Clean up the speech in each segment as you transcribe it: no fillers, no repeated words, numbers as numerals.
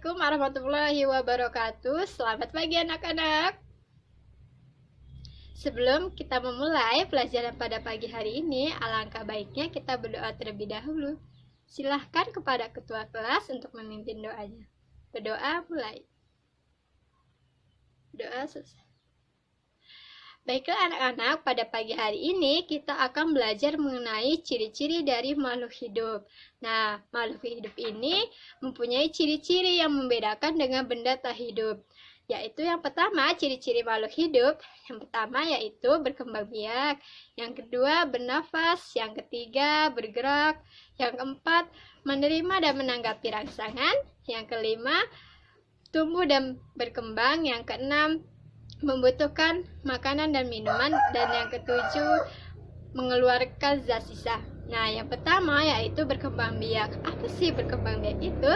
Assalamualaikum warahmatullahi wabarakatuh. Selamat pagi anak-anak. Sebelum kita memulai pelajaran pada pagi hari ini, alangkah baiknya kita berdoa terlebih dahulu. Silahkan kepada ketua kelas untuk memimpin doanya. Berdoa mulai. Doa selesai. Baiklah anak-anak, pada pagi hari ini kita akan belajar mengenai ciri-ciri dari makhluk hidup. Nah, makhluk hidup ini mempunyai ciri-ciri yang membedakan dengan benda tak hidup. Yaitu yang pertama, ciri-ciri makhluk hidup. Yang pertama yaitu berkembang biak. Yang kedua, bernafas. Yang ketiga, bergerak. Yang keempat, menerima dan menanggapi rangsangan. Yang kelima, tumbuh dan berkembang. Yang keenam, membutuhkan makanan dan minuman, dan yang ketujuh mengeluarkan zat sisa. Nah, yang pertama yaitu berkembang biak. Apa sih berkembang biak itu?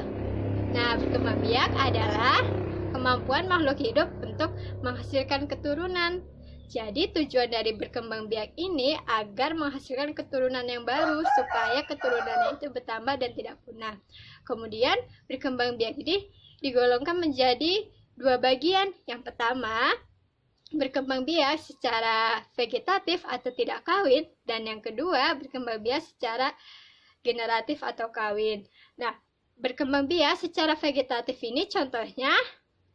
Nah, berkembang biak adalah kemampuan makhluk hidup untuk menghasilkan keturunan. Jadi tujuan dari berkembang biak ini agar menghasilkan keturunan yang baru supaya keturunannya itu bertambah dan tidak punah. Kemudian berkembang biak ini digolongkan menjadi dua bagian. Yang pertama, berkembang biak secara vegetatif atau tidak kawin, dan yang kedua berkembang biak secara generatif atau kawin. Nah, berkembang biak secara vegetatif ini contohnya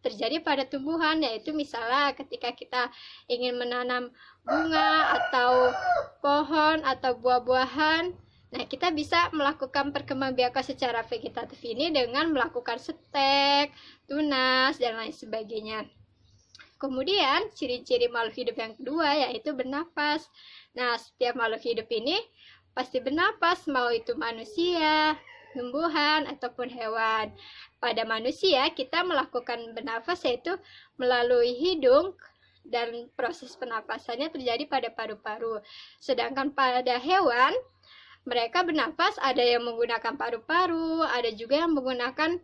terjadi pada tumbuhan, yaitu misalnya ketika kita ingin menanam bunga atau pohon atau buah-buahan. Nah, kita bisa melakukan perkembangbiakan secara vegetatif ini dengan melakukan setek, tunas, dan lain sebagainya. Kemudian, ciri-ciri makhluk hidup yang kedua yaitu bernafas. Nah, setiap makhluk hidup ini pasti bernafas, mau itu manusia, tumbuhan, ataupun hewan. Pada manusia, kita melakukan bernafas yaitu melalui hidung, dan proses pernapasannya terjadi pada paru-paru. Sedangkan pada hewan, mereka bernafas ada yang menggunakan paru-paru, ada juga yang menggunakan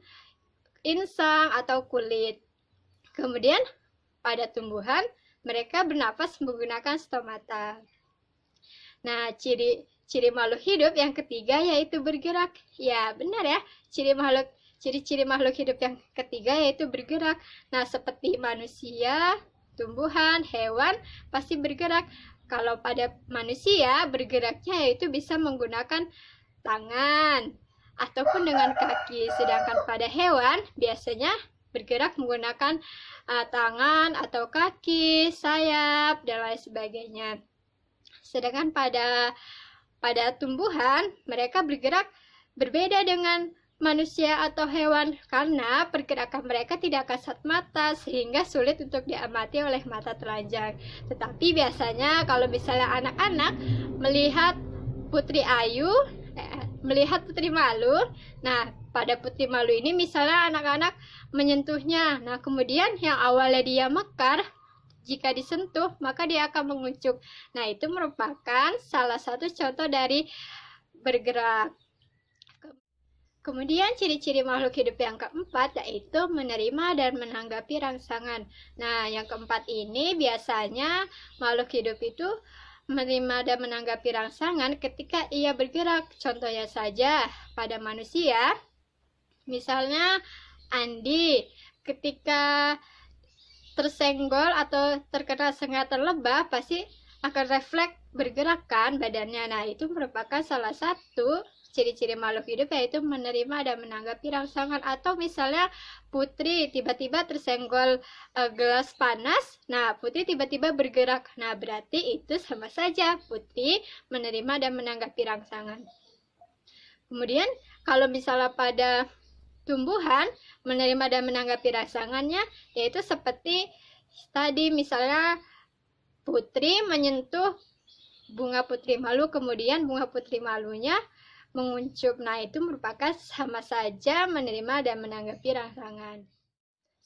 insang atau kulit. Kemudian, pada tumbuhan, mereka bernafas menggunakan stomata. Nah, ciri makhluk hidup yang ketiga yaitu bergerak. Ya, benar ya. Ciri-ciri makhluk hidup yang ketiga yaitu bergerak. Nah, seperti manusia, tumbuhan, hewan pasti bergerak. Kalau pada manusia, bergeraknya yaitu bisa menggunakan tangan ataupun dengan kaki. Sedangkan pada hewan biasanya bergerak menggunakan tangan atau kaki, sayap, dan lain sebagainya. Sedangkan pada tumbuhan, mereka bergerak berbeda dengan manusia atau hewan karena pergerakan mereka tidak kasat mata sehingga sulit untuk diamati oleh mata telanjang. Tetapi biasanya kalau misalnya anak-anak melihat Putri Ayu, melihat Putri Malu, nah pada Putri Malu ini misalnya anak-anak menyentuhnya, nah kemudian yang awalnya dia mekar, jika disentuh maka dia akan mengucuk. Nah, itu merupakan salah satu contoh dari bergerak. Kemudian ciri-ciri makhluk hidup yang keempat yaitu menerima dan menanggapi rangsangan. Nah, yang keempat ini biasanya makhluk hidup itu menerima dan menanggapi rangsangan ketika ia bergerak. Contohnya saja pada manusia, misalnya Andi ketika tersenggol atau terkena sengatan lebah pasti akan refleks bergerak kan badannya. Nah, itu merupakan salah satu ciri-ciri makhluk hidup yaitu menerima dan menanggapi rangsangan. Atau misalnya Putri tiba-tiba tersenggol gelas panas, nah Putri tiba-tiba bergerak. Nah, berarti itu sama saja Putri menerima dan menanggapi rangsangan. Kemudian kalau misalnya pada tumbuhan, menerima dan menanggapi rangsangannya yaitu seperti tadi, misalnya Putri menyentuh bunga Putri Malu, kemudian bunga Putri Malunya menguncup. Nah, itu merupakan sama saja menerima dan menanggapi rangsangan.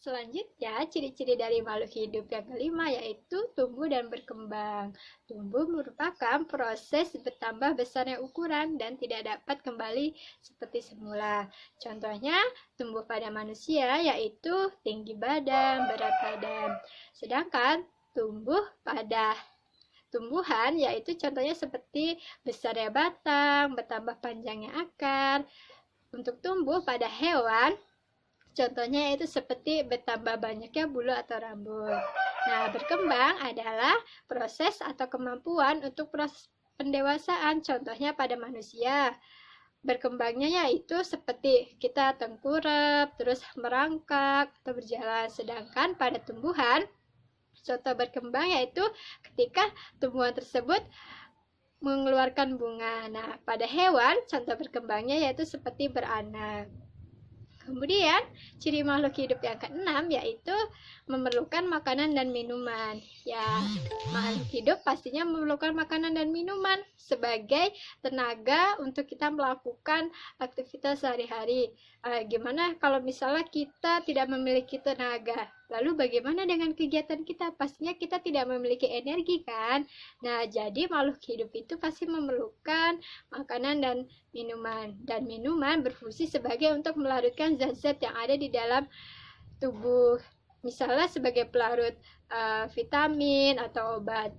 Selanjutnya, ciri-ciri dari makhluk hidup yang kelima yaitu tumbuh dan berkembang. Tumbuh merupakan proses bertambah besarnya ukuran dan tidak dapat kembali seperti semula. Contohnya, tumbuh pada manusia yaitu tinggi badan, berat badan. Sedangkan tumbuh pada tumbuhan yaitu contohnya seperti besarnya batang, bertambah panjangnya akar. Untuk tumbuh pada hewan Contohnya yaitu seperti bertambah banyaknya bulu atau rambut. Nah, berkembang adalah proses atau kemampuan untuk proses pendewasaan. Contohnya pada manusia. Berkembangnya yaitu seperti kita tengkurap, terus merangkak, atau berjalan. Sedangkan pada tumbuhan, contoh berkembang yaitu ketika tumbuhan tersebut mengeluarkan bunga. Nah, pada hewan, contoh berkembangnya yaitu seperti beranak. Kemudian, ciri makhluk hidup yang keenam yaitu memerlukan makanan dan minuman. Ya, makhluk hidup pastinya memerlukan makanan dan minuman sebagai tenaga untuk kita melakukan aktivitas sehari-hari. Gimana kalau misalnya kita tidak memiliki tenaga? Lalu bagaimana dengan kegiatan kita? Pastinya kita tidak memiliki energi kan? Nah, jadi makhluk hidup itu pasti memerlukan makanan dan minuman berfungsi sebagai untuk melarutkan zat-zat yang ada di dalam tubuh, misalnya sebagai pelarut vitamin atau obat.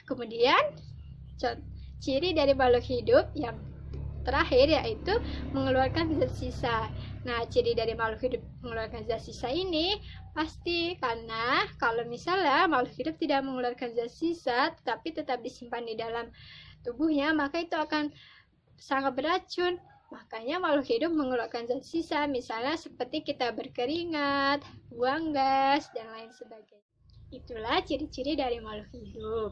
Kemudian ciri dari makhluk hidup yang terakhir yaitu mengeluarkan zat sisa. Nah, ciri dari makhluk hidup mengeluarkan zat sisa ini pasti karena kalau misalnya makhluk hidup tidak mengeluarkan zat sisa tetapi tetap disimpan di dalam tubuhnya, maka itu akan sangat beracun. Makanya makhluk hidup mengeluarkan zat sisa, misalnya seperti kita berkeringat, buang gas, dan lain sebagainya. Itulah ciri-ciri dari makhluk hidup.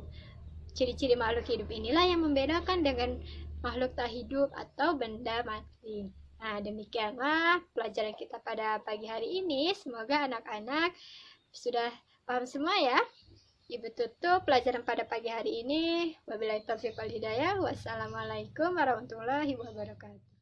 Ciri-ciri makhluk hidup inilah yang membedakan dengan makhluk tak hidup atau benda mati. Nah, demikianlah pelajaran kita pada pagi hari ini. Semoga anak-anak sudah paham semua ya. Ibu tutup pelajaran pada pagi hari ini. Wabillahi taufiq wal hidayah. Wassalamualaikum warahmatullahi wabarakatuh.